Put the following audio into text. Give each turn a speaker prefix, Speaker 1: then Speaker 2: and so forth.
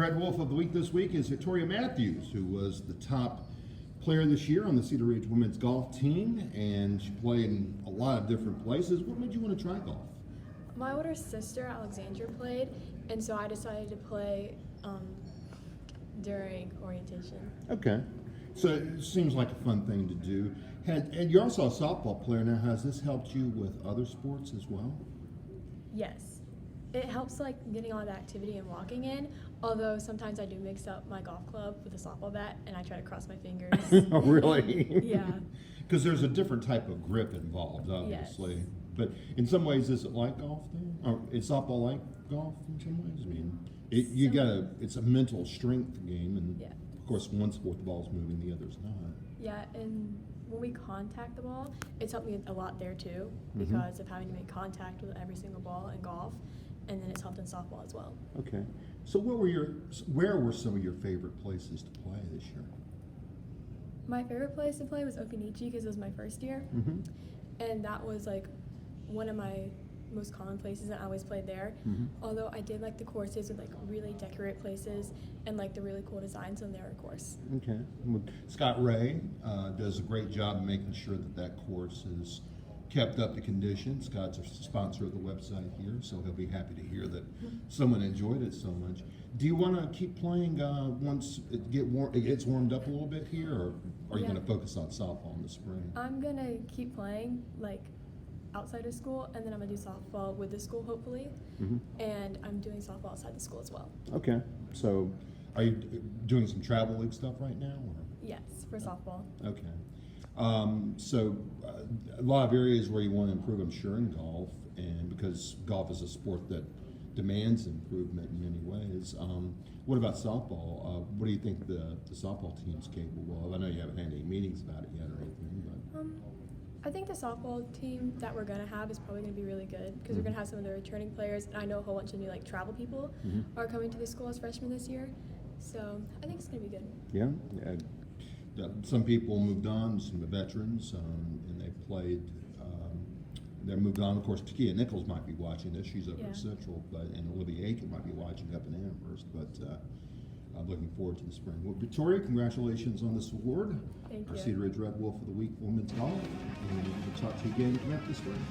Speaker 1: Red Wolf of the Week this week is Victoria Matthews, who was the top player this year on the Cedar Ridge women's golf team, and she played in a lot of different places. What made you want to try golf?
Speaker 2: My older sister, Alexandra, played, and so I decided to play during orientation.
Speaker 1: Okay. So it seems like a fun thing to do. And you're also a softball player now. Has this helped you with other sports as well?
Speaker 2: Yes. It helps like getting all the activity and walking in, although sometimes I do mix up my golf club with a softball bat and I try to cross my fingers.
Speaker 1: Oh, really?
Speaker 2: Yeah.
Speaker 1: Because there's a different type of grip involved, obviously.
Speaker 2: Yes.
Speaker 1: But in some ways, is it like golf though? Or is softball like golf in some ways? I mean, it's a mental strength game, and
Speaker 2: Yeah.
Speaker 1: of course, one sport the ball's moving, the other's not.
Speaker 2: Yeah, and when we contact the ball, it's helped me a lot there too, because of having to make contact with every single ball in golf, and then it's helped in softball as well.
Speaker 1: Okay. So where were some of your favorite places to play this year?
Speaker 2: My favorite place to play was Occoneechee because it was my first year, and that was like one of my most common places, and I always played there. Although I did like the courses with like really decorate places and like the really cool designs on their course.
Speaker 1: Okay. Well, Scott Ray does a great job making sure that course is kept up to condition. Scott's a sponsor of the website here, so he'll be happy to hear that someone enjoyed it so much. Do you want to keep playing once it gets warmed up a little bit here, or are you going to focus on softball in the spring?
Speaker 2: I'm gonna keep playing like outside of school, and then I'm gonna do softball with the school hopefully, and I'm doing softball outside the school as well.
Speaker 1: Okay. So are you doing some travel league stuff right now? Or?
Speaker 2: Yes, for softball.
Speaker 1: Okay. So a lot of areas where you want to improve, I'm sure, in golf, and because golf is a sport that demands improvement in many ways. What about softball? What do you think the softball team's capable of? I know you haven't had any meetings about it yet or anything, but
Speaker 2: I think the softball team that we're gonna have is probably gonna be really good because we're gonna have some of the returning players, and I know a whole bunch of new like travel people are coming to the school as freshmen this year, so I think it's gonna be good.
Speaker 1: Yeah. Some people moved on, some of the veterans, and they played. They moved on. Of course, Takia Nichols might be watching this. She's up at Central, and Olivia Aiken might be watching up in Amherst. But I'm looking forward to the spring. Well, Victoria, congratulations on this award.
Speaker 2: Thank
Speaker 1: Our
Speaker 2: you.
Speaker 1: Cedar Ridge Red Wolf of the Week Women's Golf. And we'll talk to you again this spring.